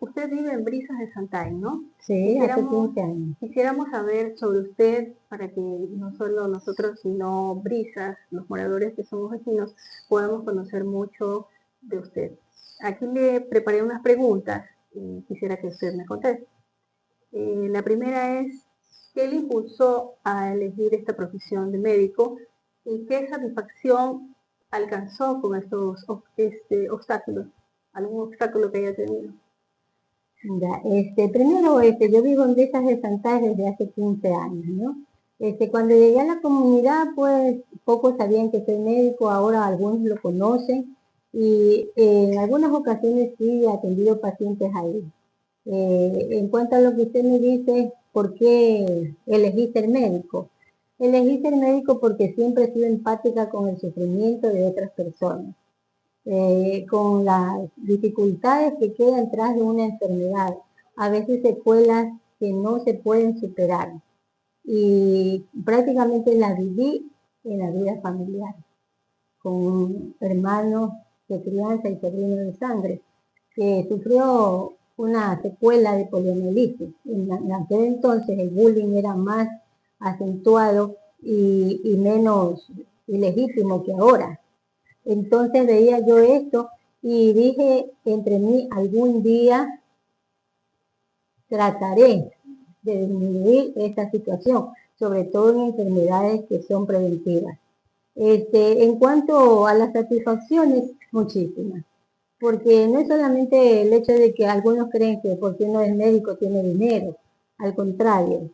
Usted vive en Brisas de Santay, ¿no? Sí, hace 15 años. Quisiéramos saber sobre usted para que no solo nosotros, sino Brisas, los moradores que somos vecinos, podamos conocer mucho de usted. Aquí le preparé unas preguntas y quisiera que usted me conteste. La primera es, ¿qué le impulsó a elegir esta profesión de médico y qué satisfacción alcanzó con estos obstáculos? ¿Algún obstáculo que haya tenido? Ya, primero, yo vivo en Brisas de Santay desde hace 15 años, ¿no? Cuando llegué a la comunidad, pues pocos sabían que soy médico, ahora algunos lo conocen y en algunas ocasiones sí he atendido pacientes ahí. En cuanto a lo que usted me dice, ¿por qué elegí ser médico? Elegí ser médico porque siempre he sido empática con el sufrimiento de otras personas, con las dificultades que quedan tras de una enfermedad, a veces secuelas que no se pueden superar. Y prácticamente las viví en la vida familiar, con hermanos de crianza y sobrinos de sangre, que sufrió una secuela de poliomielitis. En aquel entonces el bullying era más acentuado y menos ilegítimo que ahora. Entonces veía yo esto y dije entre mí, algún día trataré de disminuir esta situación, sobre todo en enfermedades que son preventivas. En cuanto a las satisfacciones, muchísimas, porque no es solamente el hecho de que algunos creen que porque uno es médico tiene dinero, al contrario,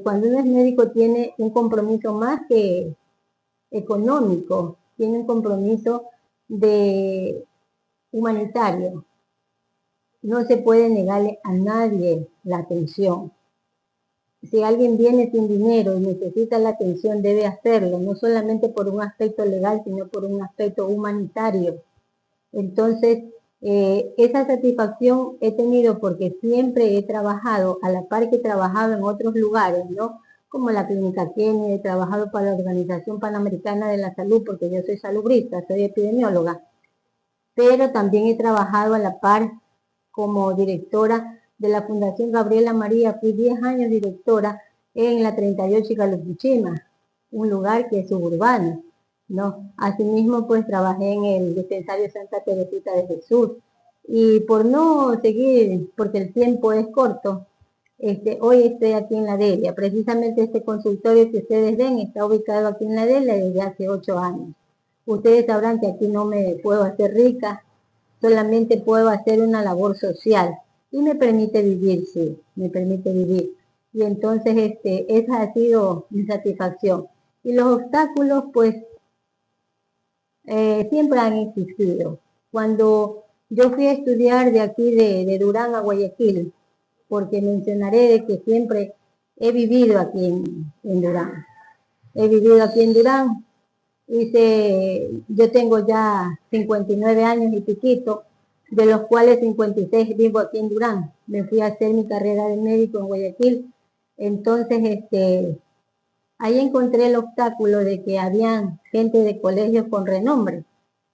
cuando uno es médico tiene un compromiso más que económico, tiene un compromiso de humanitario. No se puede negarle a nadie la atención. Si alguien viene sin dinero y necesita la atención, debe hacerlo, no solamente por un aspecto legal, sino por un aspecto humanitario. Entonces, esa satisfacción he tenido porque siempre he trabajado, a la par que he trabajado en otros lugares, ¿no? Como la Clínica Kenia, he trabajado para la Organización Panamericana de la Salud, porque yo soy salubrista, soy epidemióloga, pero también he trabajado a la par como directora de la Fundación Gabriela María. Fui 10 años directora en la 38 Caleuchima, un lugar que es suburbano, ¿no? Asimismo, pues trabajé en el dispensario Santa Teresita de Jesús. Y por no seguir, porque el tiempo es corto, hoy estoy aquí en la Delia. Precisamente este consultorio que ustedes ven está ubicado aquí en la Delia desde hace 8 años. Ustedes sabrán que aquí no me puedo hacer rica, solamente puedo hacer una labor social y me permite vivir, sí, me permite vivir. Y entonces esa ha sido mi satisfacción. Y los obstáculos, pues, siempre han existido. Cuando yo fui a estudiar de aquí de Durán a Guayaquil, porque mencionaré de que siempre he vivido aquí en Durán. He vivido aquí en Durán, yo tengo ya 59 años y piquito, de los cuales 56 vivo aquí en Durán. Me fui a hacer mi carrera de médico en Guayaquil. Entonces, ahí encontré el obstáculo de que habían gente de colegios con renombre,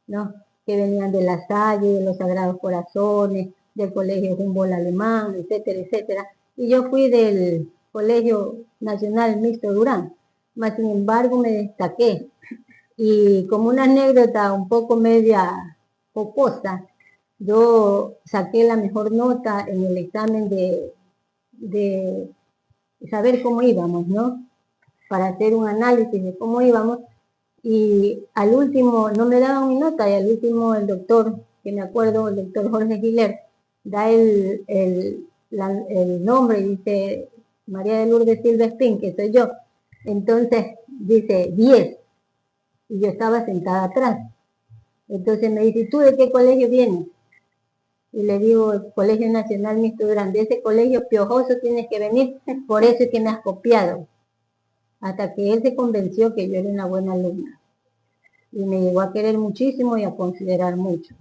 ¿no? Que venían de La Salle, de los Sagrados Corazones, del Colegio Humboldt Alemán, etcétera, etcétera. Y yo fui del Colegio Nacional Mixto Durán, mas sin embargo me destaqué. Y como una anécdota un poco media jocosa, yo saqué la mejor nota en el examen de saber cómo íbamos, ¿no? Para hacer un análisis de cómo íbamos. Y al último, no me daban mi nota, y al último el doctor, que me acuerdo, el doctor Jorge Giler, da el nombre y dice María de Lourdes Silva Espín, que soy yo. Entonces dice 10, y yo estaba sentada atrás. Entonces me dice, ¿tú de qué colegio vienes? Y le digo, el Colegio Nacional Mixto Durán. De ese colegio piojoso tienes que venir, por eso es que me has copiado. Hasta que él se convenció que yo era una buena alumna. Y me llegó a querer muchísimo y a considerar mucho.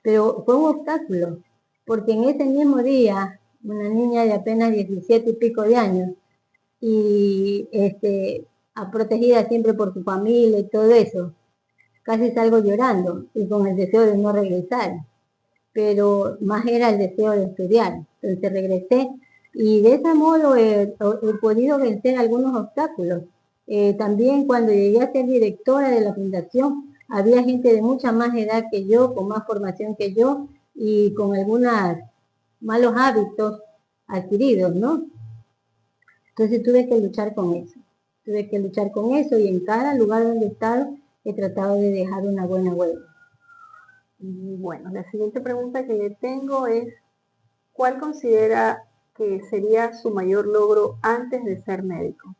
Pero fue un obstáculo, porque en ese mismo día, una niña de apenas 17 y pico de años, y protegida siempre por su familia y todo eso, casi salgo llorando y con el deseo de no regresar. pero más era el deseo de estudiar. Entonces regresé y de ese modo he podido vencer algunos obstáculos. También cuando llegué a ser directora de la fundación, había gente de mucha más edad que yo, con más formación que yo y con algunos malos hábitos adquiridos, ¿no? Entonces tuve que luchar con eso. Tuve que luchar con eso y en cada lugar donde he estado he tratado de dejar una buena huella. Bueno, la siguiente pregunta que le tengo es, ¿cuál considera que sería su mayor logro antes de ser médico?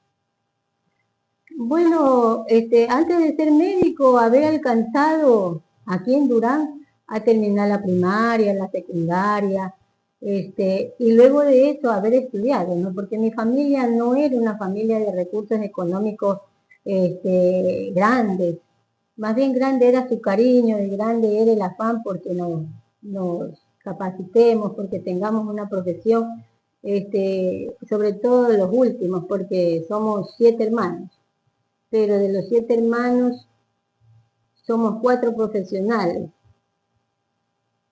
Bueno, antes de ser médico, haber alcanzado aquí en Durán a terminar la primaria, la secundaria, y luego de eso haber estudiado, ¿no? Porque mi familia no era una familia de recursos económicos grandes. Más bien grande era su cariño y grande era el afán porque nos capacitemos, porque tengamos una profesión, sobre todo los últimos, porque somos 7 hermanos, pero de los 7 hermanos somos 4 profesionales.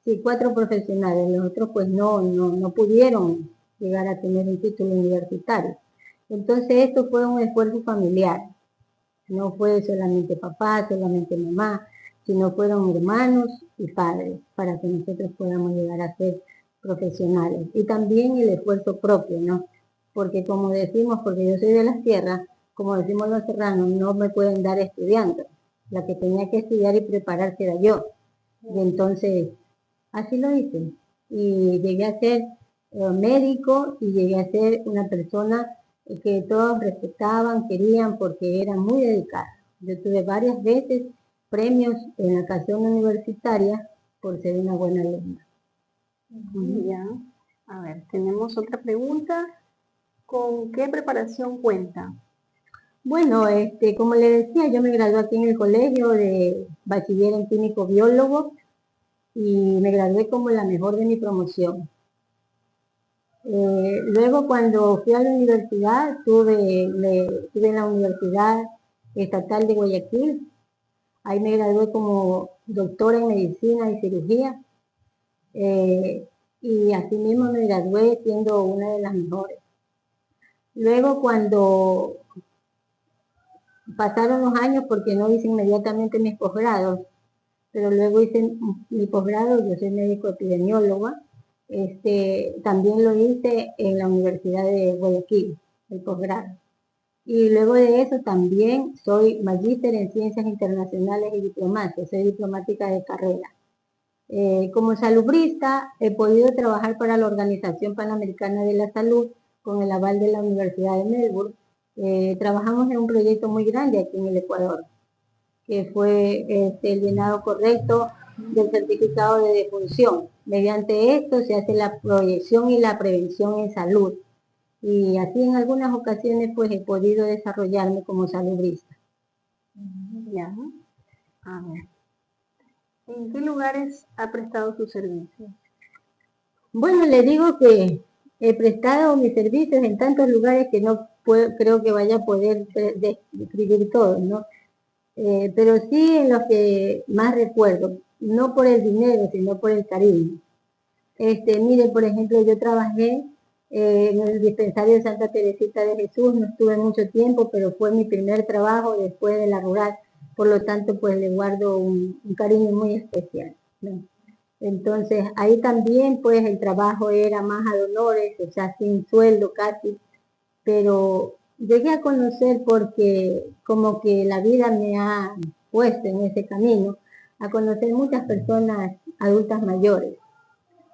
Sí, 4 profesionales, los otros pues no pudieron llegar a tener un título universitario. Entonces esto fue un esfuerzo familiar. No fue solamente papá, solamente mamá, sino fueron hermanos y padres para que nosotros podamos llegar a ser profesionales. Y también el esfuerzo propio, ¿no? Porque como decimos, porque yo soy de las tierras, como decimos los serranos, no me pueden dar estudiando. La que tenía que estudiar y prepararse era yo. Y entonces, así lo hice. Y llegué a ser médico y llegué a ser una persona que todos respetaban, querían, porque era muy dedicada. Yo tuve varias veces premios en la canción universitaria por ser una buena alumna. Ya. A ver, tenemos otra pregunta. ¿Con qué preparación cuenta? Bueno, como le decía, yo me gradué aquí en el colegio de bachiller en químico biólogo y me gradué como la mejor de mi promoción. Luego cuando fui a la universidad, estuve en la Universidad Estatal de Guayaquil. Ahí me gradué como doctora en medicina y cirugía. Y así mismo me gradué siendo una de las mejores. Luego cuando pasaron los años, porque no hice inmediatamente mis posgrados, pero luego hice mi posgrado, yo soy médico epidemióloga, también lo hice en la Universidad de Guayaquil, el posgrado. Y luego de eso también soy magíster en Ciencias Internacionales y Diplomacia, soy diplomática de carrera. Como salubrista he podido trabajar para la Organización Panamericana de la Salud con el aval de la Universidad de Melbourne. Trabajamos en un proyecto muy grande aquí en el Ecuador, que fue el llenado correcto del certificado de defunción. Mediante esto se hace la proyección y la prevención en salud. Y así en algunas ocasiones pues he podido desarrollarme como salubrista. Ya. A ver. ¿En qué lugares ha prestado sus servicios? Bueno, le digo que he prestado mis servicios en tantos lugares que no creo que vaya a poder describir todos, ¿no? Pero sí en los que más recuerdo, no por el dinero, sino por el cariño. Mire, por ejemplo, yo trabajé en el dispensario de Santa Teresita de Jesús, no estuve mucho tiempo, pero fue mi primer trabajo después de la rural, por lo tanto, pues le guardo un cariño muy especial, ¿no? Entonces, ahí también, pues, el trabajo era más ad honores, o sea, sin sueldo casi, pero llegué a conocer porque como que la vida me ha puesto en ese camino, a conocer muchas personas adultas mayores,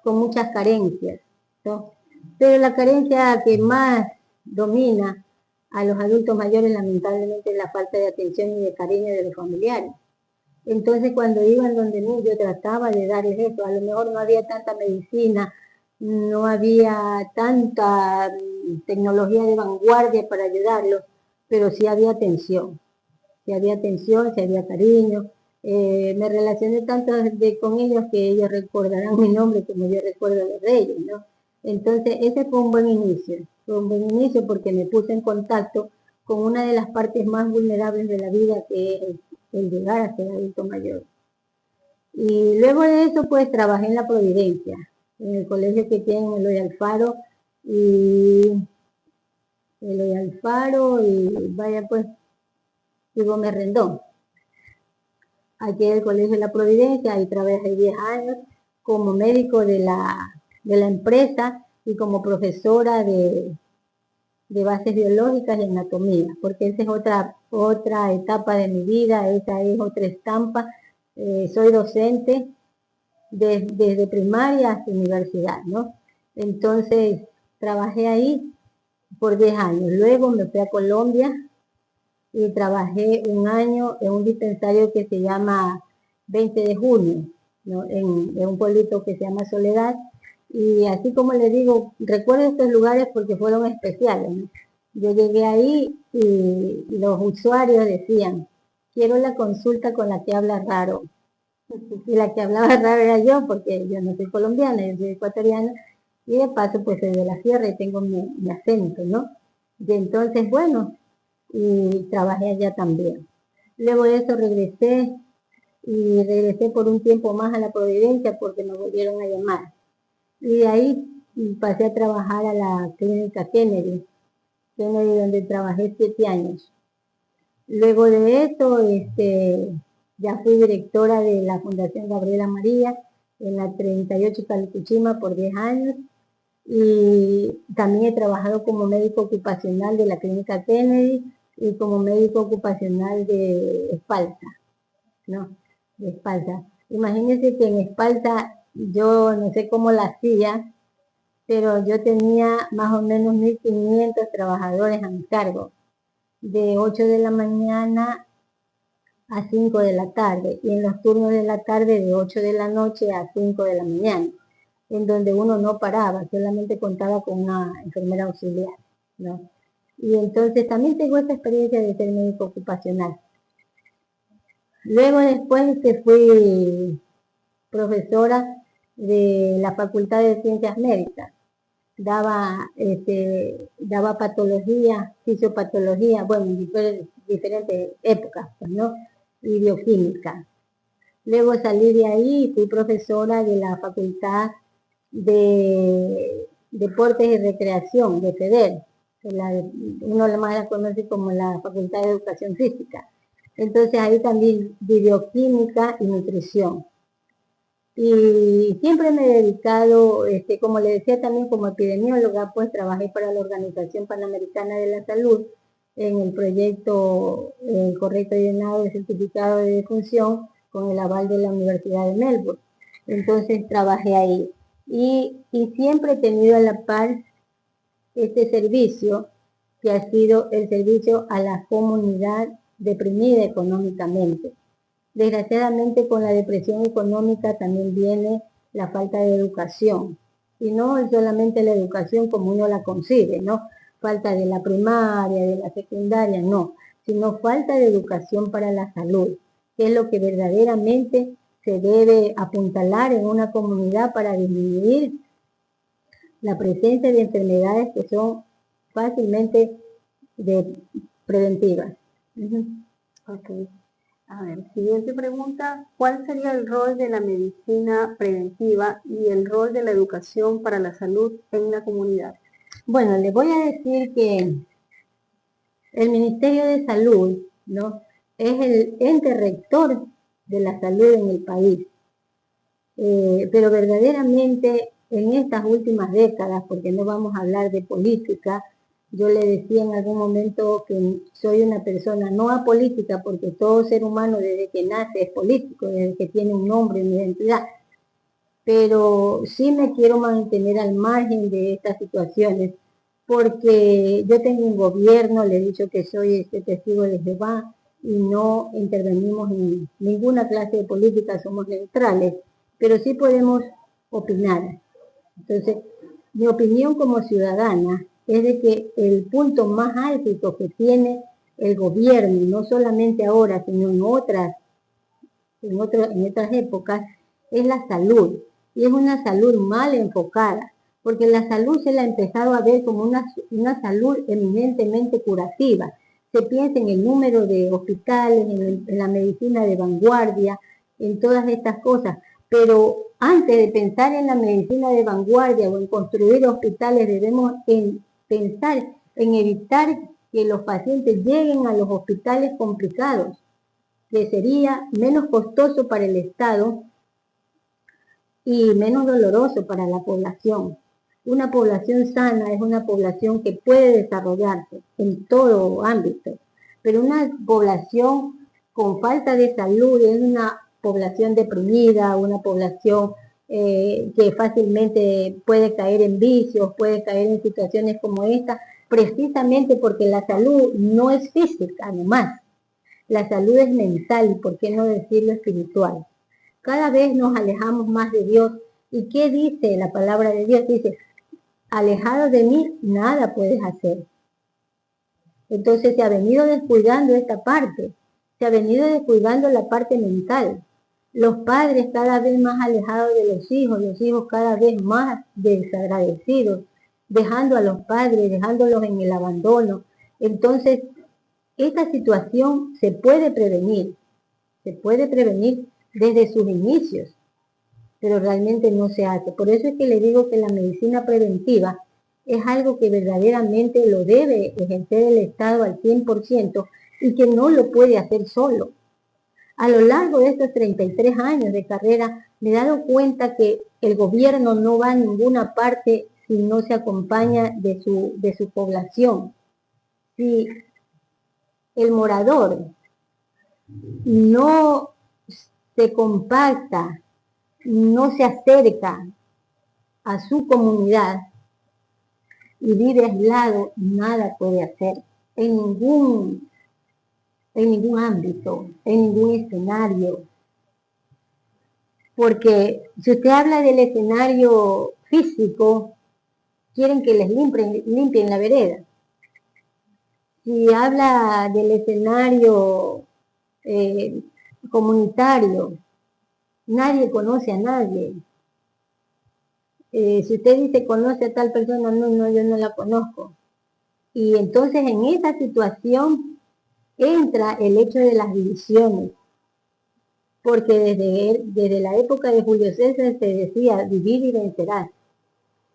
con muchas carencias, ¿no? Pero la carencia que más domina a los adultos mayores lamentablemente es la falta de atención y de cariño de los familiares. Entonces cuando iban donde mí yo trataba de darles eso, a lo mejor no había tanta medicina, no había tanta tecnología de vanguardia para ayudarlos, pero sí había atención, sí había cariño. Me relacioné tanto con ellos que ellos recordarán mi nombre como yo recuerdo los de ellos, ¿no? Entonces ese fue un buen inicio porque me puse en contacto con una de las partes más vulnerables de la vida, que es el llegar a ser adulto mayor. Y luego de eso, pues, trabajé en la Providencia, en el colegio que tiene en Eloy Alfaro, y vaya, pues, y Gómez Rendón. Aquí en el Colegio de la Providencia, ahí trabajé 10 años como médico de la empresa y como profesora de bases biológicas y anatomía, porque esa es otra etapa de mi vida, esa es otra estampa. Soy docente desde primaria hasta universidad, ¿no? Entonces, trabajé ahí por 10 años. Luego me fui a Colombia y trabajé un año en un dispensario que se llama 20 de junio, ¿no? en un pueblito que se llama Soledad. Y así como les digo, recuerdo estos lugares porque fueron especiales, ¿no? Yo llegué ahí y los usuarios decían, quiero la consulta con la que habla raro. Y la que hablaba raro era yo, porque yo no soy colombiana, yo soy ecuatoriana, y de paso pues soy de la sierra y tengo mi acento, ¿no? Y entonces, bueno, y trabajé allá también. Luego de eso regresé por un tiempo más a la Providencia porque me volvieron a llamar. Y de ahí pasé a trabajar a la clínica Kennedy, donde trabajé 7 años. Luego de eso, ya fui directora de la Fundación Gabriela María en la 38 Calicuchima por 10 años y también he trabajado como médico ocupacional de la clínica Kennedy y como médico ocupacional de Espalda, ¿no? De Espalda. Imagínense que en Espalda yo no sé cómo la hacía, pero yo tenía más o menos 1.500 trabajadores a mi cargo, de 8 de la mañana a 5 de la tarde y en los turnos de la tarde de 8 de la noche a 5 de la mañana, en donde uno no paraba, solamente contaba con una enfermera auxiliar, ¿no? Y entonces también tengo esta experiencia de ser médico ocupacional. Luego después fui profesora de la Facultad de Ciencias Médicas. Daba patología, fisiopatología, bueno, en diferentes épocas, pues, ¿no? Y bioquímica. Luego salí de ahí y fui profesora de la Facultad de Deportes y Recreación, de FEDER. Uno más la conoce como la Facultad de Educación Física. Entonces ahí también di bioquímica y nutrición. Y siempre me he dedicado, como le decía también como epidemióloga, pues trabajé para la Organización Panamericana de la Salud en el proyecto correcto llenado de certificado de defunción con el aval de la Universidad de Melbourne. Entonces trabajé ahí. Y siempre he tenido a la par este servicio que ha sido el servicio a la comunidad deprimida económicamente. Desgraciadamente con la depresión económica también viene la falta de educación. Y no solamente la educación como uno la concibe, ¿no? Falta de la primaria, de la secundaria, no. Sino falta de educación para la salud, que es lo que verdaderamente se debe apuntalar en una comunidad para disminuir la presencia de enfermedades que son fácilmente preventivas. Ok. A ver, siguiente pregunta. ¿Cuál sería el rol de la medicina preventiva y el rol de la educación para la salud en la comunidad? Bueno, les voy a decir que el Ministerio de Salud, ¿no?, es el ente rector de la salud en el país. Pero verdaderamente en estas últimas décadas, porque no vamos a hablar de política, yo le decía en algún momento que soy una persona no apolítica, porque todo ser humano desde que nace es político, desde que tiene un nombre, una identidad. Pero sí me quiero mantener al margen de estas situaciones, porque yo tengo un gobierno, le he dicho que soy testigo de Jehová, y no intervenimos en ninguna clase de política, somos neutrales, pero sí podemos opinar. Entonces, mi opinión como ciudadana es de que el punto más álgido que tiene el gobierno, no solamente ahora, sino en otras épocas, es la salud. Y es una salud mal enfocada, porque la salud se la ha empezado a ver como una salud eminentemente curativa. Se piensa en el número de hospitales, en la medicina de vanguardia, en todas estas cosas, pero antes de pensar en la medicina de vanguardia o en construir hospitales, debemos pensar en evitar que los pacientes lleguen a los hospitales complicados, que sería menos costoso para el Estado y menos doloroso para la población. Una población sana es una población que puede desarrollarse en todo ámbito, pero una población con falta de salud es una población deprimida, una población que fácilmente puede caer en vicios, puede caer en situaciones como esta, precisamente porque la salud no es física nomás, la salud es mental y por qué no decirlo espiritual. Cada vez nos alejamos más de Dios. ¿Y qué dice la palabra de Dios? Dice, alejado de mí, nada puedes hacer. Entonces se ha venido descuidando esta parte, se ha venido descuidando la parte mental. Los padres cada vez más alejados de los hijos cada vez más desagradecidos, dejando a los padres, dejándolos en el abandono. Entonces, esta situación se puede prevenir desde sus inicios, pero realmente no se hace. Por eso es que le digo que la medicina preventiva es algo que verdaderamente lo debe ejercer el Estado al 100% y que no lo puede hacer solo. A lo largo de estos 33 años de carrera me he dado cuenta que el gobierno no va a ninguna parte si no se acompaña de su población. Si el morador no se compacta, no se acerca a su comunidad y vive aislado, nada puede hacer en ningún ámbito, en ningún escenario. Porque si usted habla del escenario físico, quieren que les limpien la vereda. Si habla del escenario comunitario, nadie conoce a nadie. Si usted dice conoce a tal persona, no, yo no la conozco. Y entonces en esa situación entra el hecho de las divisiones, porque desde la época de Julio César se decía divide y vencerás.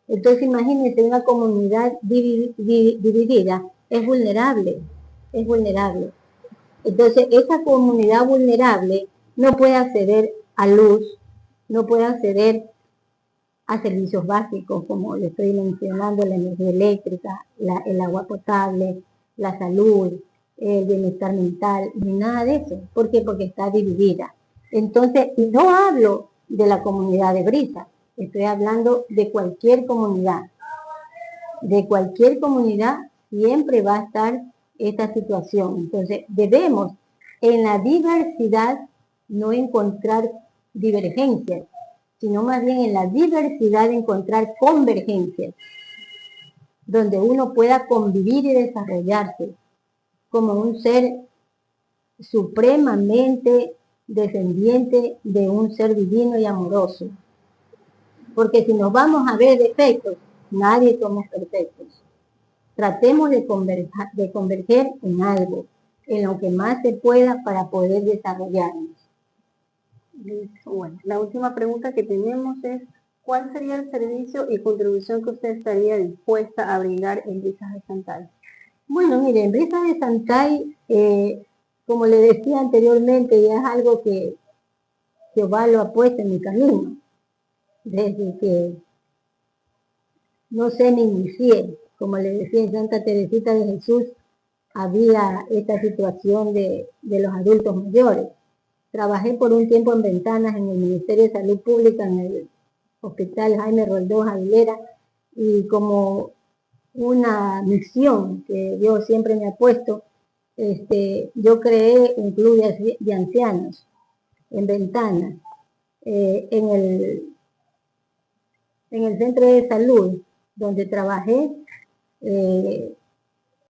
Entonces imagínense, una comunidad dividida es vulnerable. Entonces esa comunidad vulnerable no puede acceder a luz, no puede acceder a servicios básicos, como le estoy mencionando, la energía eléctrica, el agua potable, la salud, el bienestar mental, ni nada de eso. ¿Por qué? Porque está dividida. Entonces, no hablo de la comunidad de Brisa, estoy hablando de cualquier comunidad. De cualquier comunidad siempre va a estar esta situación. Entonces, debemos en la diversidad no encontrar divergencias, sino más bien en la diversidad encontrar convergencias, donde uno pueda convivir y desarrollarse como un ser supremamente descendiente de un ser divino y amoroso. Porque si nos vamos a ver defectos, nadie somos perfectos. Tratemos de converger en algo, en lo que más se pueda para poder desarrollarnos. Bueno, la última pregunta que tenemos es, ¿cuál sería el servicio y contribución que usted estaría dispuesta a brindar en Brisas de Santay? Bueno, mire, en Brisas de Santay, como le decía anteriormente, ya es algo que Jehová lo ha puesto en mi camino, desde que no sé ni inicié. Como le decía, en Santa Teresita de Jesús había esta situación de los adultos mayores. Trabajé por un tiempo en Ventanas en el Ministerio de Salud Pública, en el Hospital Jaime Roldós Aguilera, y como una misión que Dios siempre me ha puesto, yo creé un club de ancianos en Ventanas, en el centro de salud donde trabajé.